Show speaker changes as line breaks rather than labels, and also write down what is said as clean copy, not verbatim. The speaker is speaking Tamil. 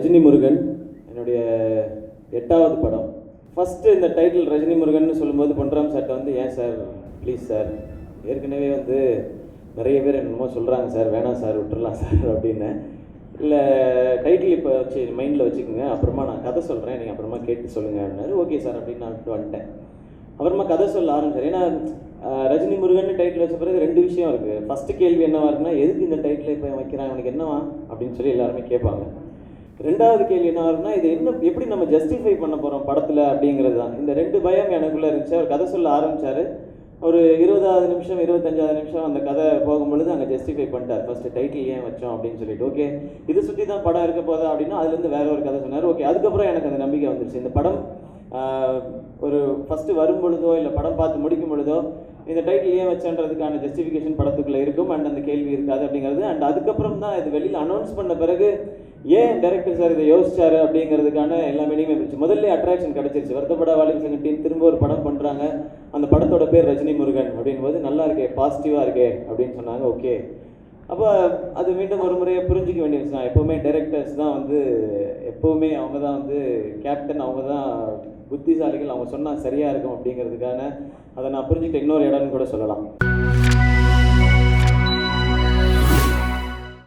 ரஜினி முருகன் என்னுடைய 8வது படம். ஃபஸ்ட்டு இந்த டைட்டில் ரஜினி முருகன் சொல்லும்போது பொன்ராம் சார்ட்ட வந்து ஏன் சார் ப்ளீஸ் சார், ஏற்கனவே வந்து நிறைய பேர் என்னமோ சொல்கிறாங்க சார், வேணாம் சார் விட்டுறலாம் சார் அப்படின்னு. இல்லை டைட்டில் இப்போ வச்சு மைண்டில் வச்சுக்கோங்க, அப்புறமா நான் கதை சொல்கிறேன், நீங்கள் அப்புறமா கேட்டு சொல்லுங்கள் அப்படின்னாரு. ஓகே சார் அப்படின்னு நான் விட்டு வந்துட்டேன். அப்புறமா கதை சொல்ல ஆரம்பிச்சார். ஏன்னா ரஜினி முருகன் டைட்டில் வச்ச பிறகு 2 விஷயம் இருக்குது. ஃபஸ்ட்டு கேள்வி என்னவா இருக்குன்னா, எதுக்கு இந்த டைட்டில் இப்போ வைக்கிறாங்க, அவனுக்கு என்னவா அப்படின்னு சொல்லி எல்லாருமே கேட்பாங்க. 2வது கேள்வி என்ன வரும்னா, இது என்ன எப்படி நம்ம ஜஸ்டிஃபை பண்ண போகிறோம் படத்தில் அப்படிங்கிறது தான். இந்த 2 பயம் எனக்குள்ளே இருந்துச்சு. அவர் கதை சொல்ல ஆரம்பித்தார். ஒரு 20வது நிமிஷம் 25வது நிமிஷம் அந்த கதை போகும்பொழுது அங்கே ஜஸ்டிஃபை பண்ணிட்டார். ஃபஸ்ட்டு டைட்டில் ஏன் வச்சோம் அப்படின்னு சொல்லிட்டு. ஓகே இதை சுற்றி தான் படம் இருக்க போதா அப்படின்னா அதுலேருந்து வேற ஒரு கதை சொன்னார். ஓகே அதுக்கப்புறம் எனக்கு அந்த நம்பிக்கை வந்துருச்சு. இந்த படம் ஒரு ஃபஸ்ட்டு வரும் பொழுதோ இல்லை படம் பார்த்து முடிக்கும் பொழுதோ இந்த டைட்டில் ஏன் வச்சன்றதுக்கான ஜஸ்டிஃபிகேஷன் படத்துக்குள்ளே இருக்கும் அண்ட் அந்த கேள்வி இருக்காது அப்படிங்கிறது. அண்ட் அதுக்கப்புறம் தான் இது வெளியில் அனௌன்ஸ் பண்ண பிறகு ஏன் டைரக்டர் சார் இதை யோசிச்சாரு அப்படிங்கிறதுக்கான எல்லா மீனிங்குமே இருந்துச்சு. முதல்ல அட்ராக்ஷன் கிடச்சிருச்சு. வருத்தப்பட வாலிபர் சங்கத்தின் திரும்ப ஒரு படம் பண்ணுறாங்க, அந்த படத்தோட பேர் ரஜினி முருகன் அப்படின் போது நல்லா இருக்கே, பாசிட்டிவாக இருக்கே அப்படின்னு சொன்னாங்க. ஓகே அப்போ அது மீண்டும் ஒரு முறையை புரிஞ்சிக்க வேண்டியது தான். எப்போவுமே டைரக்டர்ஸ் தான் வந்து எப்போவுமே அவங்க தான் வந்து கேப்டன், அவங்க தான் புத்திசாலிகள், அவங்க சொன்னால் சரியாக இருக்கும் அப்படிங்கிறதுக்கான அதை நான் புரிஞ்சுக்கிட்ட இன்னொரு இடம்னு கூட சொல்லலாம்.